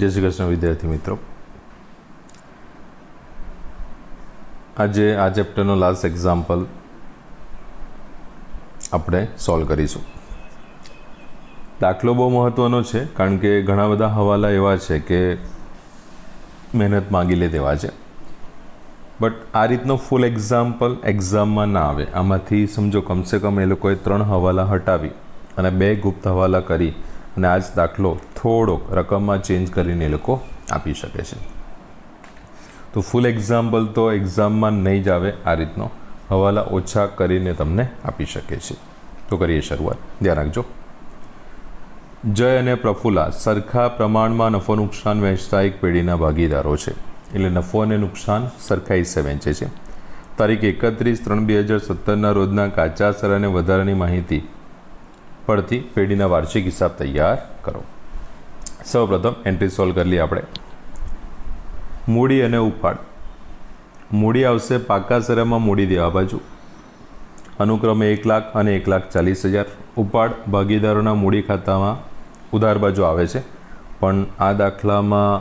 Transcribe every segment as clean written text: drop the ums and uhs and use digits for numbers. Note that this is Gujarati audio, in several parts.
जय श्री कृष्ण विद्यार्थी मित्रों, आज आ चैप्टरનો लास्ट एग्जाम्पल આપણે સોલ્વ કરીશું। દાખલો બહુ મહત્વનો છે કારણ કે ઘણા બધા હવાલા એવા છે કે મહેનત માંગી લે તેવા છે, બટ આ રીતનો ફૂલ એક્ઝામ્પલ એક્ઝામમાં ના આવે। આમાંથી સમજો કમસે કમ એ લોકોએ 3 હવાલા હટાવી અને 2 ગુપ્ત હવાલા કરી અને આ જ દાખલો થોડોક રકમમાં ચેન્જ કરીને એ લોકો આપી શકે છે। તો ફૂલ એક્ઝામ્પલ તો એક્ઝામમાં નહીં જ આવે, આ રીતનો હવાલા ઓછા કરીને તમને આપી શકે છે। તો કરીએ શરૂઆત। ધ્યાન રાખજો, જય અને પ્રફુલ્લા સરખા પ્રમાણમાં નફો નુકસાન વહેંચતા એક પેઢીના ભાગીદારો છે, એટલે નફો અને નુકસાન સરખા હિસ્સે વહેંચે છે। તારીખ 31/3/2017ના રોજના કાચા સર અને વધારાની માહિતી પડતી પેઢીના વાર્ષિક હિસાબ તૈયાર કરો। સૌપ્રથમ એન્ટ્રી સોલ્વ કરી લઈએ આપણે। મૂડી અને ઉપાડ। મૂડી આવશે પાકા સરામાં મૂડી દેવા બાજુ અનુક્રમે 1 લાખ અને 1,40,000। ઉપાડ ભાગીદારોના મૂડી ખાતામાં ઉધાર બાજુ આવે છે, પણ આ દાખલામાં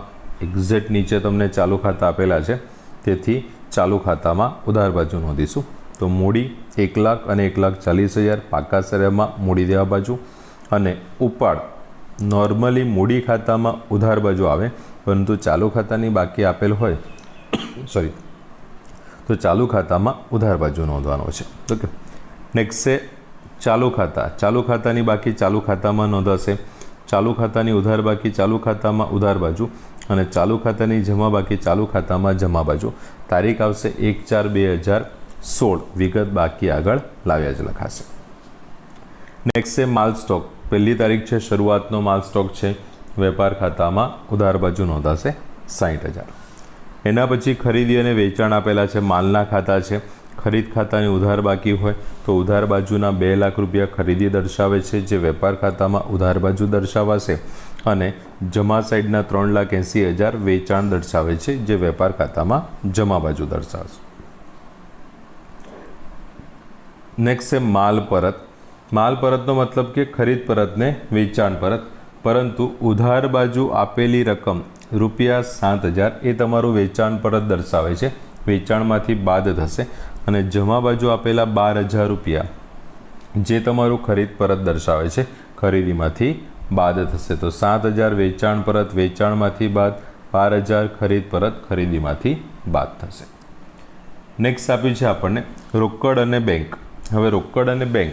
એક્ઝેક્ટ નીચે તમને ચાલુ ખાતા આપેલા છે, તેથી ચાલુ ખાતામાં ઉધાર બાજુ નોંધીશું। તો મૂડી 1 લાખ અને 1,40,000 પાકા સરામાં મૂડી દેવા બાજુ, અને ઉપાડ નોર્મલી મૂડી ખાતામાં ઉધાર બાજુ આવે, પરંતુ ચાલુ ખાતાની બાકી આપેલ હોય તો ચાલુ ખાતામાં ઉધાર બાજુ નોંધવાનો છે। ઓકે, નેક્સ્ટ છે ચાલુ ખાતા। ચાલુ ખાતાની બાકી ચાલુ ખાતામાં નોંધાશે, ચાલુ ખાતાની ઉધાર બાકી ચાલુ ખાતામાં ઉધાર બાજુ, અને ચાલુ ખાતાની જમા બાકી ચાલુ ખાતામાં જમા બાજુ। તારીખ આવશે 1/4/2016, વિગત બાકી આગળ લાવ્યા જ લખાશે। નેક્સ્ટ છે માલ સ્ટોક। પહેલી તારીખ છે શરૂઆતનો માલ સ્ટોક છે, વેપાર ખાતામાં ઉધાર બાજુ નોંધાશે 60,000। એના પછી ખરીદી અને વેચાણ આપેલા છે, માલના ખાતા છે। ખરીદ ખાતાની ઉધાર બાકી હોય તો ઉધાર બાજુના 2 લાખ રૂપિયા ખરીદી દર્શાવે છે, જે વેપાર ખાતામાં ઉધાર બાજુ દર્શાવાશે, અને જમા સાઈડના 3,80,000 વેચાણ દર્શાવે છે, જે વેપાર ખાતામાં જમા બાજુ દર્શાવશે। નેક્સ્ટ છે માલ પરત। માલ પરતનો મતલબ કે ખરીદ પરત ને વેચાણ પરત, પરંતુ ઉધાર બાજુ આપેલી રકમ ₹7,000 એ તમારું વેચાણ પરત દર્શાવે છે, વેચાણમાંથી બાદ થશે, અને જમા બાજુ આપેલા 12,000 રૂપિયા જે તમારું ખરીદ પરત દર્શાવે છે, ખરીદીમાંથી બાદ થશે। તો 7,000 વેચાણ પરત, વેચાણમાંથી બાદ 12,000 ખરીદ પરત, ખરીદીમાંથી બાદ થશે। નેક્સ્ટ આપ્યું છે આપણને રોકડ અને બેંક। હવે રોકડ અને બેંક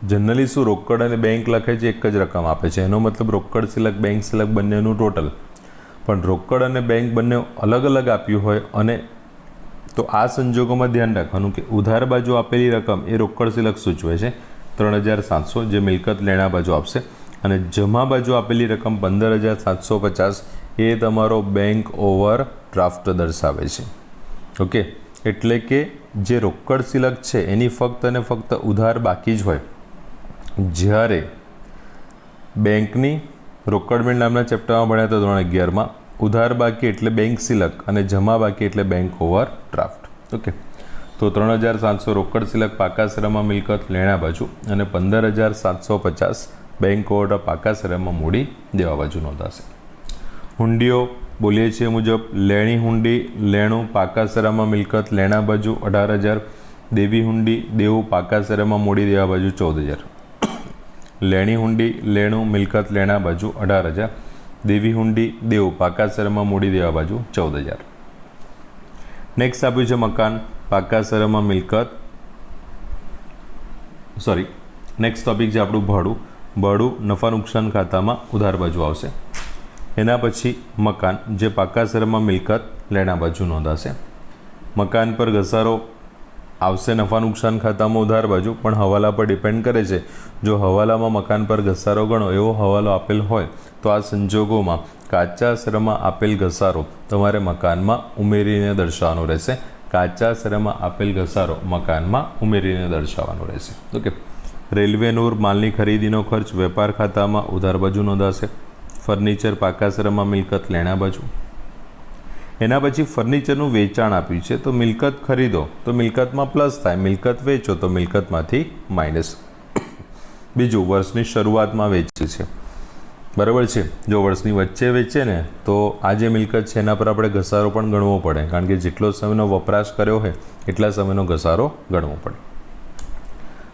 જનરલી શું રોકડ અને બેંક લખે છે એક જ રકમ આપે છે, એનો મતલબ રોકડ સિલક બેંક સિલક બંનેનું ટોટલ, પણ રોકડ અને બેંક બંને અલગ અલગ આપ્યું હોય, અને તો આ સંજોગોમાં ધ્યાન રાખવાનું કે ઉધાર બાજુ આપેલી રકમ એ રોકડ સિલક સૂચવે છે 3,700, જે મિલકત લેણા બાજુ આપશે, અને જમા બાજુ આપેલી રકમ 15,750 એ તમારો બેંક ઓવર ડ્રાફ્ટ દર્શાવે છે। ઓકે, એટલે કે જે રોકડ સિલક છે એની ફક્ત અને ફક્ત ઉધાર બાકી જ હોય, જ્યારે બેંકની રોકડ મેળ નામના ચેપ્ટરમાં ભણ્યા તો 3.11માં ઉધાર બાકી એટલે બેંક સિલક અને જમા બાકી એટલે બેંક ઓવર ડ્રાફ્ટ। ઓકે, તો 3,700 રોકડ સિલક પાકા સરામાં મિલકત લેણા બાજુ, અને 15,750 બેંક ઓવર પાકા સરામાં મૂડી દેવા બાજુ નોંધાશે। હુંડીઓ બોલીએ છીએ મુજબ લેણી હુંડી લેણું પાકા સરામાં મિલકત લેણા બાજુ 18,000, દેવી હુંડી દેવું પાકા સરામાં મૂડી દેવા બાજુ 14,000। લેણી હુંડી લેણું મિલકત લેણા બાજુ 18,000, દેવી હુંડી દેવું પાકા સરામાં મૂડી દેવા બાજુ 14,000। નેક્સ્ટ આપ્યું છે મકાન પાકા સરામાં મિલકત નેક્સ્ટ ટોપિક છે આપણું ભાડું। ભાડું નફા નુકસાન ખાતામાં ઉધાર બાજુ આવશે। એના પછી મકાન જે પાકા સરામાં મિલકત લેણા બાજુ નોંધાશે। મકાન પર ઘસારો આવશે નફા નુકસાન ખાતામાં ઉધાર બાજુ, પણ હવાલા પર ડિપેન્ડ કરે છે। જો હવાલામાં મકાન પર ઘસારો ગણો એવો હવાલો આપેલ હોય તો આ સંજોગોમાં કાચા સરામાં આપેલ ઘસારો તમારે મકાનમાં ઉમેરીને દર્શાવવાનો રહેશે। કાચા સરામાં આપેલ ઘસારો મકાનમાં ઉમેરીને દર્શાવવાનો રહેશે। ઓકે, રેલવે નૂર માલની ખરીદીનો ખર્ચ વેપાર ખાતામાં ઉધાર બાજુ નોંધાશે। ફર્નિચર પાકા સરામાં મિલકત લેણા બાજુ। એના પછી ફર્નિચરનું વેચાણ આપ્યું છે, તો મિલકત ખરીદો તો મિલકતમાં પ્લસ થાય, મિલકત વેચો તો મિલકતમાંથી માઇનસ। બીજું વર્ષની શરૂઆતમાં વેચે છે, બરાબર છે। જો વર્ષની વચ્ચે વેચે ને તો આ જે મિલકત છે એના પર આપણે ઘસારો પણ ગણવો પડે, કારણ કે જેટલો સમયનો વપરાશ કર્યો હોય એટલા સમયનો ઘસારો ગણવો પડે।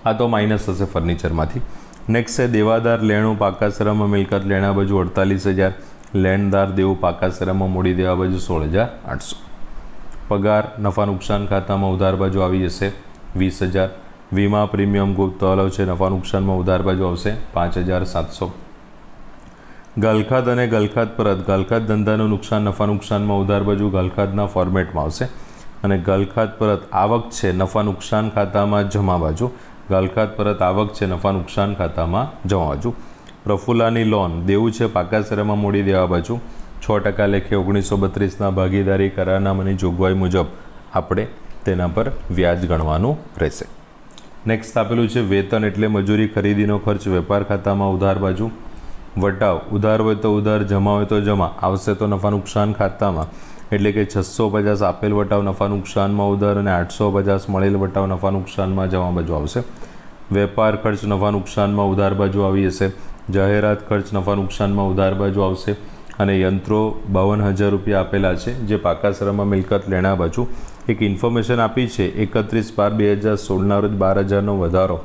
આ તો માઇનસ હશે ફર્નિચરમાંથી। નેક્સ્ટ છે દેવાદાર લેણું પાકા સરામાં મિલકત લેણા બાજુ 48,000, લેણદાર દેવું પાકા સરામાં મૂડી દેવા બાજુ 16,800। પગાર નફા નુકસાન ખાતામાં ઉધાર બાજુ આવી જશે 20,000। વીમા પ્રીમિયમ ગુપ્તવાલો છે નફા નુકસાનમાં ઉધાર બાજુ આવશે 5,700। ગલખાત અને ગલખાત પરત ગલખાત ધંધાનું નુકસાન નફા નુકસાનમાં ઉધાર બાજુ ગલખાતના ફોર્મેટમાં આવશે, અને ગલખાત પરત આવક છે નફા નુકસાન ખાતામાં જમા બાજુ, ગલખાત પરત આવક છે નફા નુકસાન ખાતામાં જમા બાજુ। પ્રફુલ્લાની લોન દેવું છે પાકા સરામાં મૂડી દેવા બાજુ 6% લેખે 1932ના ભાગીદારી કરારનામાની જોગવાઈ મુજબ આપણે તેના પર વ્યાજ ગણવાનું રહેશે। નેક્સ્ટ આપેલું છે વેતન એટલે મજૂરી ખરીદીનો ખર્ચ વેપાર ખાતામાં ઉધાર બાજુ, વટાવ ઉધાર હોય તો ઉધાર જમા હોય તો જમા આવશે તો નફા નુકસાન ખાતામાં, એટલે કે 650 આપેલ વટાવ નફા નુકસાનમાં ઉધાર અને 850 મળેલ વટાવ નફા નુકસાનમાં જમા બાજુ આવશે। વેપાર ખર્ચ નફા નુકસાનમાં ઉધાર બાજુ આવી જશે, જાહેરાત ખર્ચ નફા નુકસાનમાં ઉધાર બાજુ આવશે, અને યંત્રો 52,000 રૂપિયા આપેલા છે જે પાકા સરામાં મિલકત લેણા બાજુ। એક ઇન્ફોર્મેશન આપી છે 31/12/2016ના રોજ 12,000નો વધારો,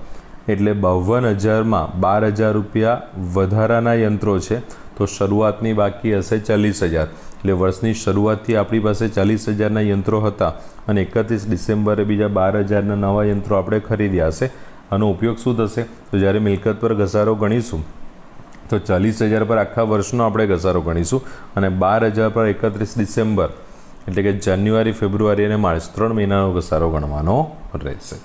એટલે 52,000માં 12,000 રૂપિયા વધારાના યંત્રો છે તો શરૂઆતની બાકી હશે 40,000, એટલે વર્ષની શરૂઆતથી આપણી પાસે 40,000ના યંત્રો હતા અને 31 ડિસેમ્બરે બીજા 12,000ના નવા યંત્રો આપણે ખરીદ્યા હશે। આનો ઉપયોગ શું થશે તો જ્યારે મિલકત પર ઘસારો ગણીશું તો 40,000 પર આખા વર્ષનો આપણે ઘસારો ગણીશું અને 12,000 પર 31 ડિસેમ્બર એટલે કે જાન્યુઆરી, ફેબ્રુઆરી અને માર્ચ 3 મહિનાનો ઘસારો ગણવાનો રહેશે।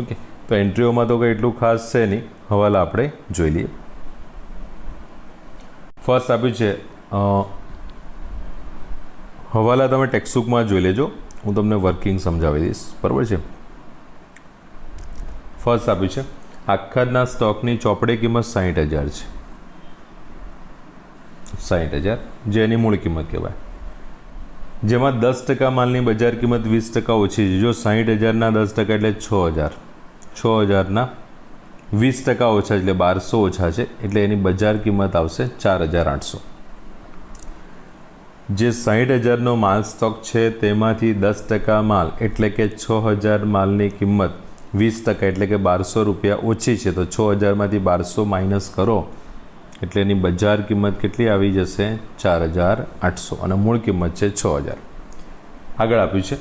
ઓકે, તો એન્ટ્રીઓમાં તો કંઈ એટલું ખાસ છે નહીં, હવાલા આપણે જોઈ લઈએ। ફર્સ્ટ આપ્યું છે હવાલા, તમે ટેક્સ્ટબુકમાં જોઈ લેજો, હું તમને વર્કિંગ સમજાવી દઈશ, બરાબર છે। ફર્સ્ટ આપ્યું છે આખાના સ્ટોકની ચોપડે કિંમત 60,000 છે, 60,000 જે એની મૂળ કિંમત કહેવાય, જેમાં 10% માલની બજાર કિંમત 20% ઓછી છે। જો 60,000ના 10% એટલે 6,000, 6,000ના 20% ઓછા એટલે 1,200 ઓછા છે, એટલે એની બજાર કિંમત આવશે 4,800। જે 60,000નો માલ સ્ટોક છે તેમાંથી 10% માલ એટલે કે 6,000 માલની કિંમત 20% એટલે કે 1,200 રૂપિયા ઓછી છે, તો 6,000માંથી 1,200 માઇનસ કરો એટલે એની બજાર કિંમત કેટલી આવી જશે 4,800 અને મૂળ કિંમત છે 6,000। આગળ આપ્યું છે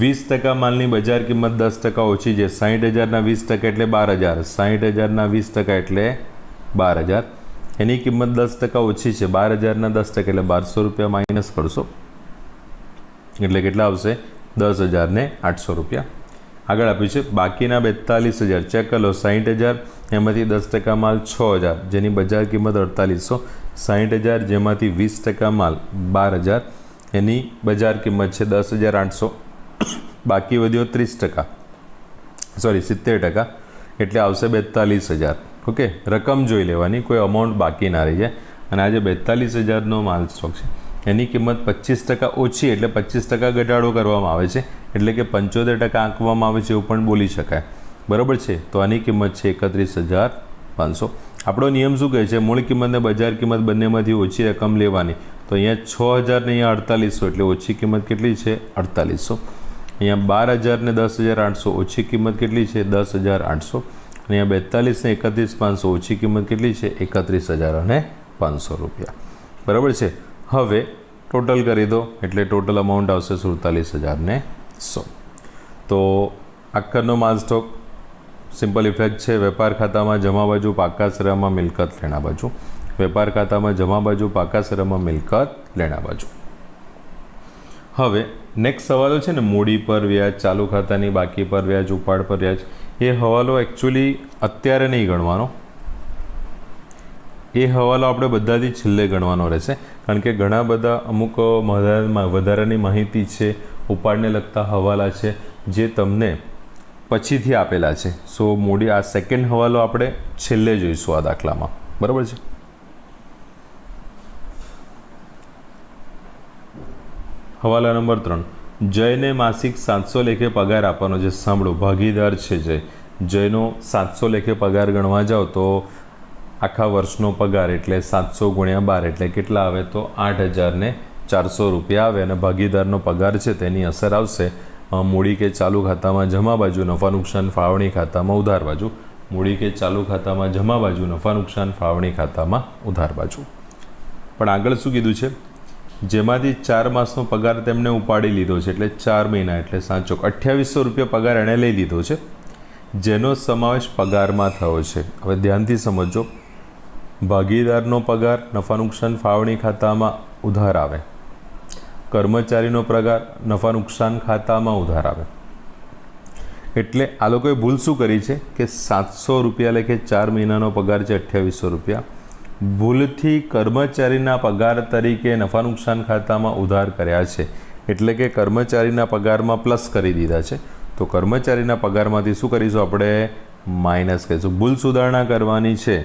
20% માલની બજાર કિંમત 10% ઓછી છે, 60,000ના 20% એટલે 12,000, 60,000ના 20% એટલે 12,000, એની કિંમત 10% ઓછી છે, 12,000ના 10% એટલે 1,200 રૂપિયા માઇનસ કરશો એટલે કેટલા આવશે 10,800 રૂપિયા। આગળ આપ્યું છે બાકીના 42,000 ચેક કરી લો, 60,000 એમાંથી 10% માલ 6,000 જેની બજાર કિંમત 4,800, 60,000 જેમાંથી 20% માલ 12,000 એની બજાર કિંમત છે 10,800, બાકી વધ્યો 30%, સોરી 70% એટલે આવશે 42,000। ઓકે, રકમ જોઈ લેવાની, કોઈ અમાઉન્ટ બાકી ના રહી જાય। અને આ જે 42,000નો માલ સ્ટોક છે એની કિંમત 25% ઓછી એટલે 25% ઘટાડો કરવામાં આવે છે, એટલે કે 75% આંકવામાં આવે છે એવું પણ બોલી શકાય, બરાબર છે। તો આની કિંમત છે 31,500। આપણો નિયમ શું કહે છે, મૂળ કિંમત અને બજાર કિંમત બંનેમાંથી ઓછી રકમ લેવાની, તો અહીંયા 6,000 ને અહીંયા 4,800 એટલે ઓછી કિંમત કેટલી છે 4,800, અહીંયા 12,000 ને 10,800 ઓછી કિંમત કેટલી છે 10,800, અને અહીંયા 42 ને 31,500 ઓછી કિંમત કેટલી છે 31,500 રૂપિયા, બરાબર છે। હવે ટોટલ કરી દો એટલે ટોટલ અમાઉન્ટ આવશે 47,100। તો આખરનો માલ સ્ટોક સિમ્પલ ઇફેક્ટ છે, વેપાર ખાતામાં જમા બાજુ પાકા સરામાં મિલકત લેણા બાજુ, વેપાર ખાતામાં જમા બાજુ પાકા સરામાં મિલકત લેણા બાજુ। હવે નેક્સ્ટ હવાલો છે ને મૂડી પર વ્યાજ, ચાલુ ખાતાની બાકી પર વ્યાજ, ઉપાડ પર વ્યાજ, એ હવાલો એકચ્યુઅલી અત્યારે નહીં ગણવાનો, એ હવાલો આપણે બધાથી છેલ્લે ગણવાનો રહેશે, કારણ કે ઘણા બધા અમુક વધારાની માહિતી છે, ઉપાડને લગતા હવાલા છે જે તમને પછીથી આપેલા છે। સો મૂડી આ સેકન્ડ હવાલો આપણે છેલ્લે જોઈશું આ દાખલામાં, બરાબર છે। હવાલા નંબર 3, જયને માસિક 700 લેખે પગાર આપવાનો છે। સાંભળો, ભાગીદાર છે જયનો 700 લેખે પગાર ગણવા જાઓ તો આખા વર્ષનો પગાર એટલે 700 ગુણ્યા 12 એટલે કેટલા આવે તો 8,400 રૂપિયા આવે અને ભાગીદારનો પગાર છે તેની અસર આવશે મૂડી કે ચાલુ ખાતામાં જમા બાજુ, નફા નુકસાન ફાળવણી ખાતામાં ઉધાર બાજુ. મૂડી કે ચાલુ ખાતામાં જમા બાજુ, નફા નુકસાન ફાળવણી ખાતામાં ઉધાર બાજુ. પણ આગળ શું કીધું છે? જેમાંથી 4 માસનો પગાર તેમણે ઉપાડી લીધો છે એટલે 4 મહિના એટલે 2800 રૂપિયા પગાર એણે લઈ લીધો છે, જેનો સમાવેશ પગારમાં થયો છે. હવે ધ્યાનથી સમજો, ભાગીદારનો પગાર નફા નુકસાન ફાળવણી ખાતામાં ઉધાર આવે, કર્મચારીનો પગાર નફા નુકસાન ખાતામાં ઉધાર આવે. એટલે આ લોકોએ ભૂલ શું કરી છે કે 700 રૂપિયા લેખે 4 મહિનાનો પગાર છે 2800 રૂપિયા, ભૂલથી કર્મચારીના પગાર તરીકે નફા નુકસાન ખાતામાં ઉધાર કર્યા છે. એટલે કે કર્મચારીના પગારમાં પ્લસ કરી દીધા છે. તો કર્મચારીના પગારમાંથી શું કરીશું આપણે? માઇનસ કરીશું. ભૂલ સુધારણા કરવાની છે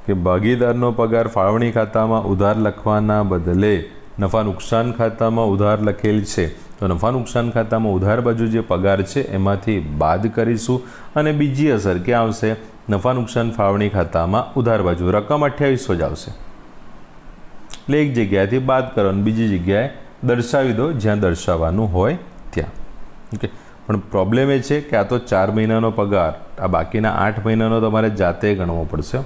કે ભાગીદારનો પગાર ફાળવણી ખાતામાં ઉધાર લખવાના બદલે નફા નુકસાન ખાતામાં ઉધાર લખેલ છે, તો નફા નુકસાન ખાતામાં ઉધાર બાજુ જે પગાર છે એમાંથી બાદ કરીશું અને બીજી અસર ક્યાં આવશે? નફા નુકસાન ફાળવણી ખાતામાં ઉધાર બાજુ. રકમ 2800 જ આવશે. એટલે એક જગ્યાએથી બાદ કરો અને બીજી જગ્યાએ દર્શાવી દો જ્યાં દર્શાવવાનું હોય ત્યાં. ઓકે. પણ પ્રોબ્લેમ એ છે કે આ તો 4 મહિનાનો પગાર, આ બાકીના 8 મહિનાનો તમારે જાતે ગણવો પડશે.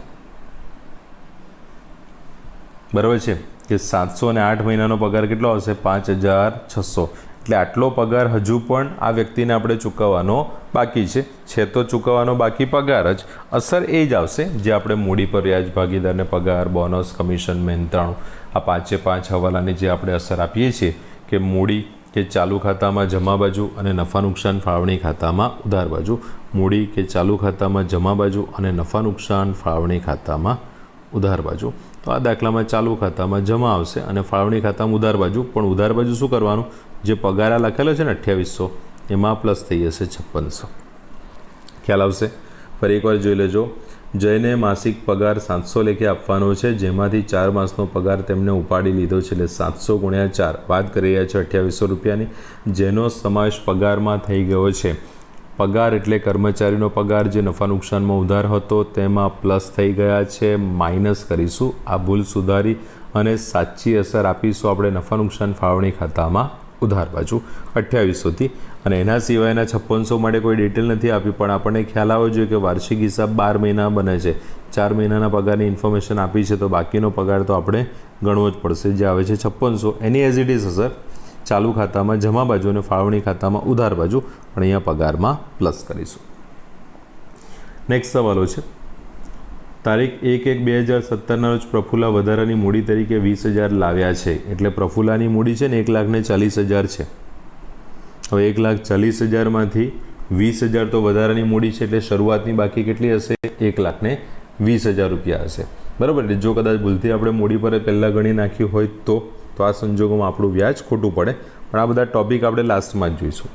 બરાબર છે કે 700 અને 8 મહિનાનો પગાર કેટલો આવશે? 5,600. એટલે આટલો પગાર હજુ પણ આ વ્યક્તિને આપણે ચૂકવવાનો બાકી છે તો ચૂકવવાનો બાકી પગાર જ, અસર એ જ આવશે જે આપણે મૂડી પર વ્યાજ, ભાગીદારને પગાર, બોનસ, કમિશન, મહેનતાણું, આ 5 હવાલાની જે આપણે અસર આપીએ છીએ કે મૂડી કે ચાલુ ખાતામાં જમા બાજુ અને નફા નુકસાન ફાળવણી ખાતામાં ઉધાર બાજુ, મૂડી કે ચાલુ ખાતામાં જમા બાજુ અને નફા નુકસાન ફાળવણી ખાતામાં ઉધાર બાજુ. તો આ દાખલામાં ચાલુ ખાતામાં જમા આવશે અને ફાળવણી ખાતામાં ઉધાર બાજુ. પણ ઉધાર બાજુ શું કરવાનું? જે પગાર આ લખેલો છે ને 2800 એમાં પ્લસ થઈ જશે 5600. ખ્યાલ આવશે? ફરી એકવાર જોઈ લેજો. જયને માસિક પગાર 700 લેખે આપવાનો છે, જેમાંથી 4 માસનો પગાર તેમને ઉપાડી લીધો છે એટલે 700 ગુણ્યા 4 વાત કરી રહ્યા છે 2800 રૂપિયાની, જેનો સમાવેશ પગારમાં થઈ ગયો છે. પગાર એટલે કર્મચારીનો પગાર જે નફા નુકસાનમાં ઉધાર હતો તેમાં પ્લસ થઈ ગયા છે, માઇનસ કરીશું. આ ભૂલ સુધારી અને સાચી અસર આપીશું આપણે નફા નુકસાન ફાળવણી ખાતામાં ઉધાર બાજુ 2800થી. અને એના સિવાયના 5600 માટે કોઈ ડિટેલ નથી આપી, પણ આપણને ખ્યાલ આવવો જોઈએ કે વાર્ષિક હિસાબ 12 મહિના બને છે. 4 મહિનાના પગારની ઇન્ફોર્મેશન આપી છે તો બાકીનો પગાર તો આપણે ગણવો જ પડશે, જે આવે છે 5600. એની એઝ ઇટ ઇઝ અસર ચાલુ ખાતામાં જમા બાજુ અને ફાળવણી ખાતામાં ઉધાર બાજુ, પણ અહીંયા પગારમાં પ્લસ કરીશું. નેક્સ્ટ સવાલો છે. તારીખ 1/1/2017ના રોજ પ્રફુલ્લા વધારાની મૂડી તરીકે 20,000 લાવ્યા છે. એટલે પ્રફુલ્લાની મૂડી છે ને 1,40,000 છે. હવે 1,40,000માંથી 20,000 તો વધારાની મૂડી છે એટલે શરૂઆતની બાકી કેટલી હશે? 1,20,000 રૂપિયા હશે. બરાબર. એટલે જો કદાચ ભૂલથી આપણે મૂડી પર પહેલાં ગણી નાખ્યું હોય તો આ સંજોગોમાં આપણું વ્યાજ ખોટું પડે. પણ આ બધા ટોપિક આપણે લાસ્ટમાં જ જોઈશું.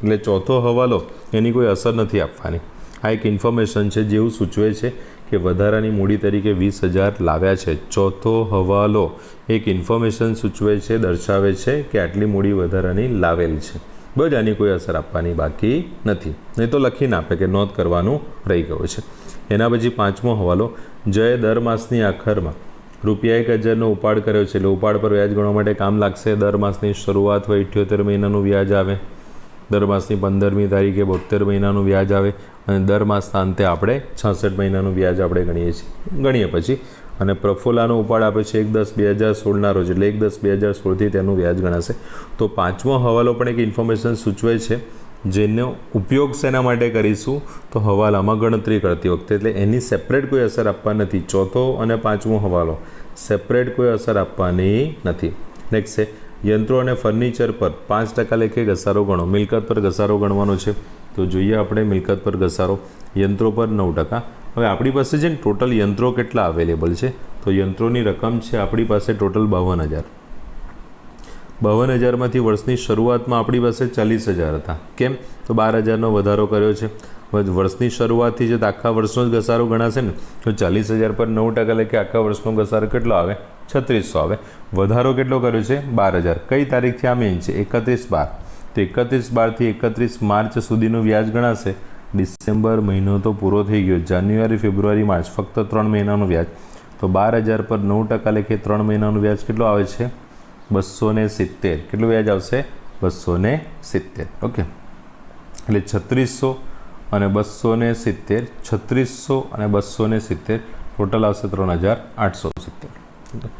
એટલે ચોથો હવાલો એની કોઈ અસર નથી આપવાની. આ એક ઇન્ફોર્મેશન છે જેવું સૂચવે છે કે વધારાની મૂડી તરીકે 20,000 લાવ્યા છે. ચોથો હવાલો એક ઇન્ફોર્મેશન સૂચવે છે, દર્શાવે છે કે આટલી મૂડી વધારાની લાવેલ છે. બસ આની કોઈ અસર આપવાની બાકી નથી. નહીં તો લખીને આપે કે નોંધ કરવાનું રહી ગયું છે. એના પછી પાંચમો હવાલો. જયે દર માસની આખરમાં ₹1,000નો ઉપાડ કર્યો છે એટલે ઉપાડ પર વ્યાજ ગણવા માટે કામ લાગશે. દર માસની શરૂઆત હોય 78 મહિનાનું વ્યાજ આવે, દર માસની 15મી તારીખે 72 મહિનાનું વ્યાજ આવે અને દર માસના અંતે આપણે 66 મહિનાનું વ્યાજ આપણે ગણીએ પછી. અને પ્રફુલ્લાનો ઉપાડ આપે છે 1/10/2016ના રોજ એટલે 1/10/2016થી તેનું વ્યાજ ગણાશે. તો પાંચમો હવાલો પણ એક ઇન્ફોર્મેશન સૂચવે છે જેનો ઉપયોગ શેના માટે કરીશું? તો હવાલામાં ગણતરી કરતી વખતે. એટલે એની સેપરેટ કોઈ અસર આપવા નથી. ચોથો અને પાંચમો હવાલો સેપરેટ કોઈ અસર આપવાની નથી. નેક્સ્ટ છે યંત્રો અને ફર્નિચર પર 5% લેખે ઘસારો ગણો. મિલકત પર ઘસારો ગણવાનો છે તો જોઈએ આપણે મિલકત પર ઘસારો. યંત્રો પર 9%. હવે આપણી પાસે છે ને ટોટલ યંત્રો કેટલા અવેલેબલ છે? તો યંત્રોની રકમ છે આપણી પાસે ટોટલ 52,000. 52,000માંથી વર્ષની શરૂઆતમાં આપણી પાસે 40,000 હતા. કેમ? તો 12,000નો વધારો કર્યો છે. વર્ષની શરૂઆતથી જે આખા વર્ષનો જ ઘસારો ગણાશે ને તો 40,000 પર 9% એટલે કે આખા વર્ષનો ઘસારો કેટલો આવે? 3600 આવે. વધારો કેટલો કર્યો છે? 12,000. કઈ તારીખથી આ મેઇન છે? 31/12. તો 31/12થી 31 માર્ચ સુધીનું વ્યાજ ગણાશે ડિસેમ્બર મહિનો તો પૂરો થઈ ગયો, જાન્યુઆરી ફેબ્રુઆરી માર્ચ ફક્ત 3 મહિનાનું વ્યાજ, તો 12,000 પર 9% લેખે 3 મહિનાનું વ્યાજ કેટલું આવે છે? 270. કેટલું વ્યાજ આવશે? 270. ઓકે, એટલે 3600 અને 270, 3600 અને 270 ટોટલ આવશે 3,870.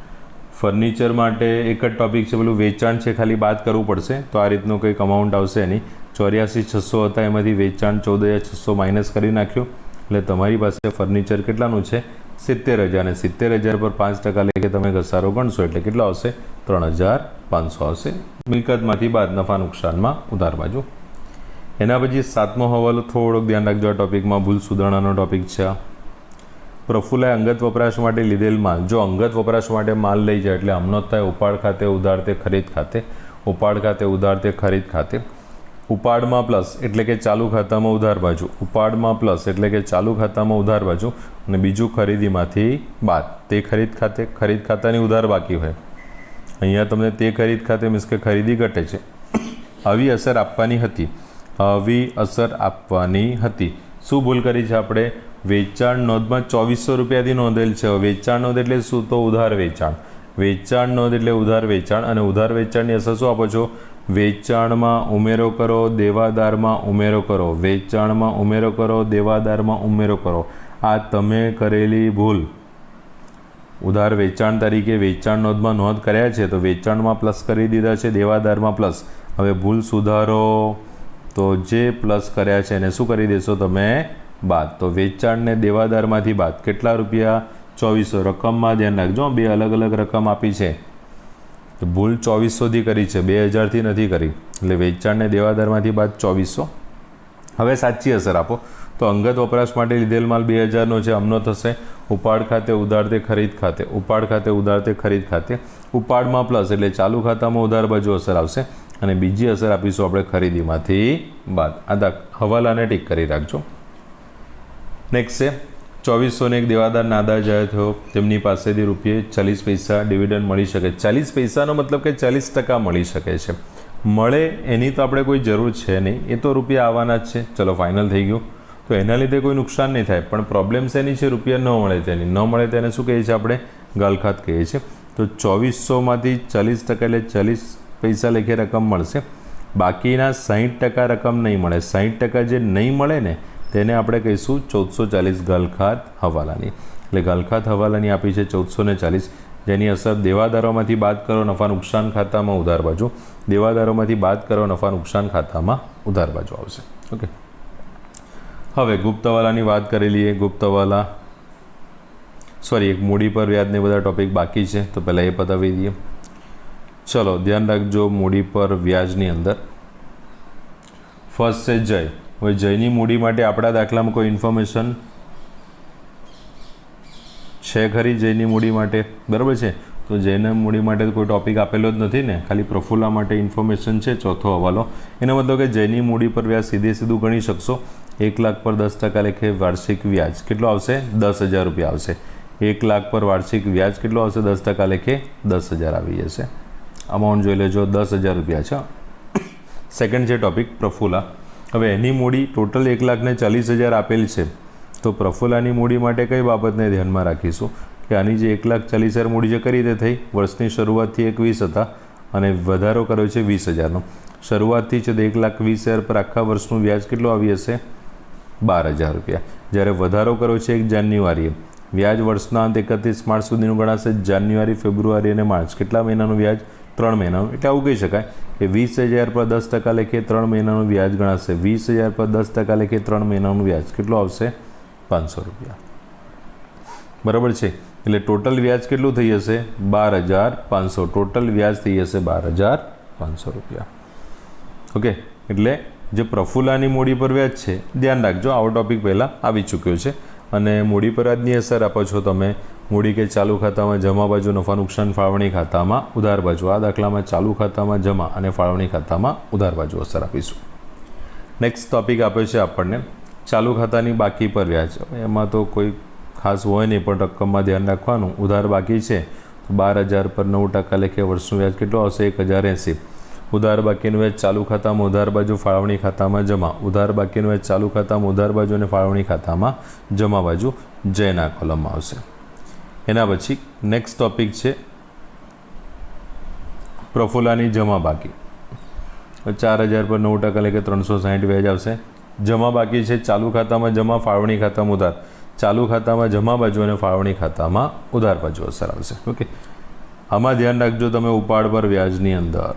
ફર્નિચર માટે એક જ ટોપિક છે, પેલું વેચાણ છે, ખાલી બાદ કરવું પડશે. તો આ રીતનું કંઈક અમાઉન્ટ આવશે એની. 84,600 હતા, એમાંથી વેચાણ 14,600 માઇનસ કરી નાખ્યું, એટલે તમારી પાસે ફર્નિચર કેટલાનું છે? 70,000. અને 70,000 પર 5% લેખે તમે ઘસારો ગણશો એટલે કેટલો આવશે? 3,500 આવશે. મિલકતમાંથી બાદ નફા નુકસાનમાં ઉધાર બાજુ. એના પછી 7મો હવાલો થોડોક ધ્યાન રાખજો. આ ટોપિકમાં ભૂલ સુધારણાનો ટોપિક છે. પ્રફુલ્લાએ અંગત વપરાશ માટે લીધેલ માલ, જો અંગત વપરાશ માટે માલ લઈ જાય એટલે હમણો જ થાય ઉપાડ ખાતે ઉધાર તે ખરીદ ખાતે, ઉપાડ ખાતે ઉધાર તે ખરીદ ખાતે. ઉપાડમાં પ્લસ એટલે કે ચાલુ ખાતામાં ઉધાર બાજુ, ઉપાડમાં પ્લસ એટલે કે ચાલુ ખાતામાં ઉધાર બાજુ, અને બીજું ખરીદીમાંથી બાદ તે ખરીદ ખાતે, ખરીદ ખાતાની ઉધાર બાકી હોય. અહીંયા તમને તે ખરીદ ખાતે મીન્સ કે ખરીદી ઘટે છે. આવી અસર આપવાની હતી, આવી અસર આપવાની હતી. શું ભૂલ કરી છે આપણે? વેચાણ નોંધમાં 2400 રૂપિયાથી નોંધેલ છે. વેચાણ નોંધ એટલે શું? તો ઉધાર વેચાણ. વેચાણ નોંધ એટલે ઉધાર વેચાણ, અને ઉધાર વેચાણની અસર શું આપો છો? વેચાણમાં ઉમેરો કરો, દેવાદારમાં ઉમેરો કરો, વેચાણમાં ઉમેરો કરો, દેવાદારમાં ઉમેરો કરો. આ તમે કરેલી ભૂલ. ઉધાર વેચાણ તરીકે વેચાણ નોંધમાં નોંધ કર્યા છે, તો વેચાણમાં પ્લસ કરી દીધા છે, દેવાદારમાં પ્લસ. હવે ભૂલ સુધારો, તો જે પ્લસ કર્યા છે એને શું કરી દેશો તમે? બાદ. તો વેચાણને દેવાદારમાંથી બાદ કેટલા રૂપિયા? 2400. રકમમાં ધ્યાન રાખજો, બે અલગ અલગ રકમ આપી છે. તો ભૂલ 2400થી કરી છે, 2000થી નથી કરી. એટલે વેચાણને દેવાદારમાંથી બાદ 2400. હવે સાચી અસર આપો. તો અંગત વપરાશ માટે લીધેલ માલ 2000નો છે, હમનો થશે ઉપાડ ખાતે ઉધાર તે ખરીદ ખાતે, ઉપાડ ખાતે ઉધાર તે ખરીદ ખાતે. ઉપાડમાં પ્લસ એટલે ચાલુ ખાતામાં ઉધાર બાજુ અસર આવશે, અને બીજી અસર આપીશું આપણે ખરીદીમાંથી બાદ. આ હવાલાને ટીક કરી રાખજો. નેક્સ્ટ છે 2400 એક દેવાદાર નાદાર જાહેર થયો, તેમની પાસેથી ₹40 ડિવિડન્ડ મળી શકે. 40 પૈસાનો મતલબ કે 40% મળી શકે છે. મળે એની તો આપણે કોઈ જરૂર છે નહીં, એ તો રૂપિયા આવવાના જ છે. ચલો ફાઇનલ થઈ ગયું. તો એના લીધે કોઈ નુકસાન નહીં થાય, પણ પ્રોબ્લેમ શેની છે? રૂપિયા ન મળે તેની. ન મળે તેને શું કહીએ છીએ આપણે? ગાલખાત કહીએ છીએ. તો 2400માંથી 40% એટલે 40 પૈસા લેખે રકમ મળશે. બાકીના 60% રકમ નહીં મળે. 60% જે નહીં મળે ને તેને આપણે કહીશું 1440 ગાલખાત હવાલાની. એટલે ગાલખાત હવાલાની આપી છે 1440, જેની અસર દેવાદારોમાંથી બાદ કરો નફા નુકસાન ખાતામાં ઉધાર બાજુ, દેવાદારોમાંથી બાદ કરો નફા નુકસાન ખાતામાં ઉધાર બાજુ આવશે. ઓકે, હવે ગુપ્ત હવાલાની વાત કરી લઈએ. ગુપ્ત હવાલા એક મૂડી પર વ્યાજને બધા ટોપિક બાકી છે, તો પહેલાં એ પતાવી દઈએ. ચલો ધ્યાન રાખજો. મૂડી પર વ્યાજની અંદર ફર્સ્ટ છે જય. હવે જયની મૂડી માટે આપણા દાખલામાં કોઈ ઇન્ફોર્મેશન છે ખરી? જયની મૂડી માટે બરાબર છે. તો જયના મૂડી માટે કોઈ ટોપિક આપેલો જ નથી ને, ખાલી પ્રફુલ્લા માટે ઇન્ફોર્મેશન છે. ચોથો હવાલો, એનો મતલબ કે જયની મૂડી પર વ્યાજ સીધું ગણી શકશો. 1 લાખ પર 10% લેખે વાર્ષિક વ્યાજ કેટલો આવશે? 10,000 રૂપિયા આવશે. 1 લાખ પર વાર્ષિક વ્યાજ કેટલો આવશે? 10% લેખે 10,000 આવી જશે. અમાઉન્ટ જોઈ લેજો, 10,000 રૂપિયા છે. સેકન્ડ છે ટોપિક પ્રફુલ્લા. હવે એની મૂડી ટોટલ 1,40,000 આપેલ છે. તો પ્રફુલ્લાની મૂડી માટે કઈ બાબતને ધ્યાનમાં રાખીશું? કે આની જે 1,40,000 મૂડી જે કરી તે થઈ, વર્ષની શરૂઆતથી 21 હતા અને વધારો કર્યો છે 20,000નો. શરૂઆતથી છે તો 1,20,000 પર આખા વર્ષનું વ્યાજ કેટલું આવી હશે? 12,000 રૂપિયા. જ્યારે વધારો કર્યો છે 1 જાન્યુઆરીએ, વ્યાજ વર્ષના અંત 31 માર્ચ સુધીનું ગણાશે. જાન્યુઆરી, ફેબ્રુઆરી અને માર્ચ કેટલા મહિનાનું વ્યાજ? 3 મહિનાનું. એટલે આવું કહી શકાય કે 20,000 પર 10% લેખે 3 મહિનાનું વ્યાજ ગણાશે. 20,000 પર 10% લેખે 3 મહિનાનું વ્યાજ કેટલું આવશે? 500 રૂપિયા. બરાબર છે. એટલે ટોટલ વ્યાજ કેટલું થઈ જશે? 12,500. ટોટલ વ્યાજ થઈ જશે 12,500 રૂપિયા. ઓકે, એટલે જે પ્રફુલ્લાની મૂડી પર વ્યાજ છે ધ્યાન રાખજો. આવો ટોપિક પહેલાં આવી ચૂક્યો છે. અને મૂડી પર વ્યાજની અસર આપો છો તમે મૂડી કે ચાલુ ખાતામાં જમા બાજુ, નફા નુકસાન ફાળવણી ખાતામાં ઉધાર બાજુ. આ દાખલામાં ચાલુ ખાતામાં જમા અને ફાળવણી ખાતામાં ઉધાર બાજુ અસર આપીશું. નેક્સ્ટ ટોપિક આપ્યો છે આપણને ચાલુ ખાતાની બાકી પર વ્યાજ. એમાં તો કોઈ ખાસ હોય નહીં, પણ રકમમાં ધ્યાન રાખવાનું. ઉધાર બાકી છે તો 12,000 પર 9% લેખે વર્ષનું વ્યાજ કેટલું આવશે? 1,080. ઉધાર બાકીનું વ્યાજ ચાલુ ખાતામાં ઉધાર બાજુ ફાળવણી ખાતામાં જમા, ઉધાર બાકીનું વ્યાજ ચાલુ ખાતામાં ઉધાર બાજુ અને ફાળવણી ખાતામાં જમા બાજુ જયના કોલમમાં આવશે. એના પછી નેક્સ્ટ ટોપિક છે પ્રફુલ્લાની જમા બાકી. 4,000 પર 9% એટલે કે 360 વ્યાજ આવશે. જમા બાકી છે ચાલુ ખાતામાં જમા, ફાળવણી ખાતામાં ઉધાર, ચાલુ ખાતામાં જમા બાજુ અને ફાળવણી ખાતામાં ઉધાર બાજુ અસર આવશે. ઓકે, આમાં ધ્યાન રાખજો તમે ઉપાડ પર વ્યાજની અંદર,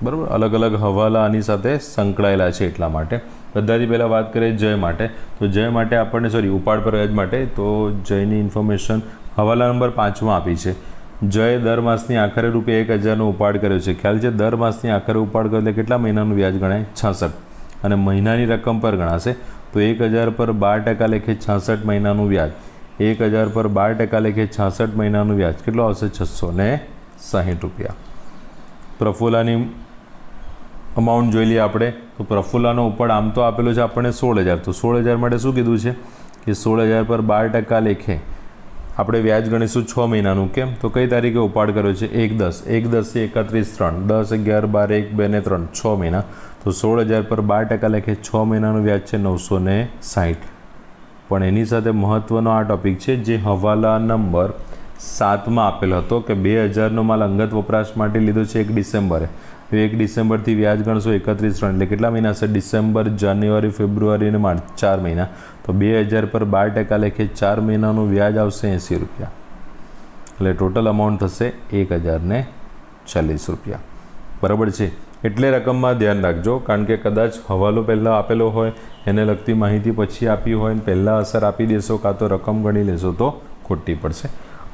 બરાબર, અલગ અલગ હવાલા આની સાથે સંકળાયેલા છે. એટલા માટે બધાથી પહેલાં વાત કરીએ જય માટે. તો જય માટે આપણને ઉપાડ પર વ્યાજ માટે તો જયની ઇન્ફોર્મેશન હવાલા નંબર 5 આપી છે. જય દર માસની આખરે ₹1,000નો ઉપાડ કર્યો છે. ખ્યાલ છે, દર માસની આખરે ઉપાડ કર્યો એટલે કેટલા મહિનાનું વ્યાજ ગણાય? 66, અને મહિનાની રકમ પર ગણાશે. તો 1,000 પર 12% લેખે 66 મહિનાનું વ્યાજ, 1,000 પર 12% લેખે 66 મહિનાનું વ્યાજ કેટલો આવશે? ₹660. પ્રફુલ્લાની અમાઉન્ટ જોઈ લઈએ આપણે. તો પ્રફુલ્લાનો ઉપાડ આમ તો આપેલો છે આપણને 16,000. તો 16,000 માટે શું કીધું છે કે 16,000 પર 12% લેખે આપણે વ્યાજ ગણીશું 6 મહિનાનું. કેમ? તો કઈ તારીખે ઉપાડ કર્યો છે? 1/10, 1/10 થી 31/3, 10, 11, 12, 1, 2 ને 3, 6 મહિના. તો 16,000 પર 12% લેખે 6 મહિનાનું વ્યાજ છે 960. પણ એની સાથે મહત્ત્વનો આ ટોપિક છે જે હવાલા નંબર 7 આપેલો હતો કે 2,000નો માલ અંગત વપરાશ માટે લીધો છે 1 ડિસેમ્બરે. 1 ડિસેમ્બરથી વ્યાજ ગણશો 31/3 એટલે કેટલા મહિના છે? ડિસેમ્બર, જાન્યુઆરી, ફેબ્રુઆરી અને માર્ચ, 4 મહિના. તો 2,000 પર 12% લેખે 4 મહિનાનું વ્યાજ આવશે ₹80. એટલે ટોટલ અમાઉન્ટ થશે ₹1,040. બરાબર છે. એટલે રકમમાં ધ્યાન રાખજો, કારણ કે કદાચ હવાલો પહેલાં આપેલો હોય, એને લગતી માહિતી પછી આપી હોય ને પહેલાં અસર આપી દેશો કાં તો રકમ ગણી લેશો તો ખોટી પડશે.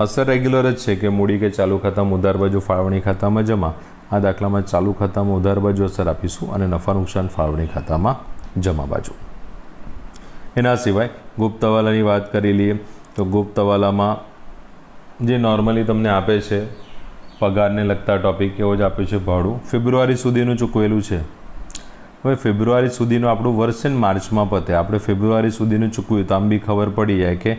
અસર રેગ્યુલર જ છે કે મૂડી કે ચાલુ ખાતામાં ઉધાર બાજુ ફાળવણી ખાતામાં જમા. આ દાખલામાં ચાલુ ખાતામાં ઉધાર બાજુ અસર આપીશું અને નફા નુકસાન ફાળવણી ખાતામાં જમા બાજુ. એના સિવાય ગુપ્ત હવાલાની વાત કરી લઈએ. તો ગુપ્ત હવાલામાં જે નોર્મલી તમને આપે છે પગારને લગતા ટોપિક એવો જ આપ્યો છે. ભાડું ફેબ્રુઆરી સુધીનું ચૂકવેલું છે. હવે ફેબ્રુઆરી સુધીનું આપણું વર્ષ છે ને માર્ચમાં પતે, આપણે ફેબ્રુઆરી સુધીનું ચૂકવ્યું તો આમ બી ખબર પડી જાય કે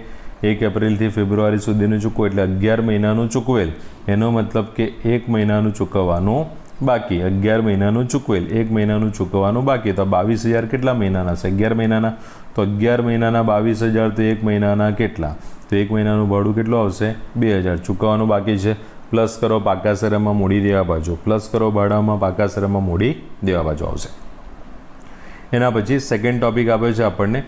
1 એપ્રિલથી ફેબ્રુઆરી સુધીનું ચૂકવું એટલે 11 મહિનાનું ચૂકવેલ. એનો મતલબ કે 1 મહિનાનું ચૂકવવાનું બાકી, 11 મહિનાનું ચૂકવેલ, 1 મહિનાનું ચૂકવવાનું બાકી. તો 22,000 કેટલા મહિનાના છે? 11 મહિનાના. તો 11 મહિનાના 22,000 તો 1 મહિનાના કેટલા? તો 1 મહિનાનું ભાડું કેટલું આવશે? 2,000 ચૂકવવાનું બાકી છે. પ્લસ કરો પાકા શેરામાં મૂડી દેવા બાજુ, પ્લસ કરો ભાડામાં પાકા શેરામાં મૂડી દેવા બાજુ આવશે. એના પછી સેકન્ડ ટોપિક આપ્યો છે આપણને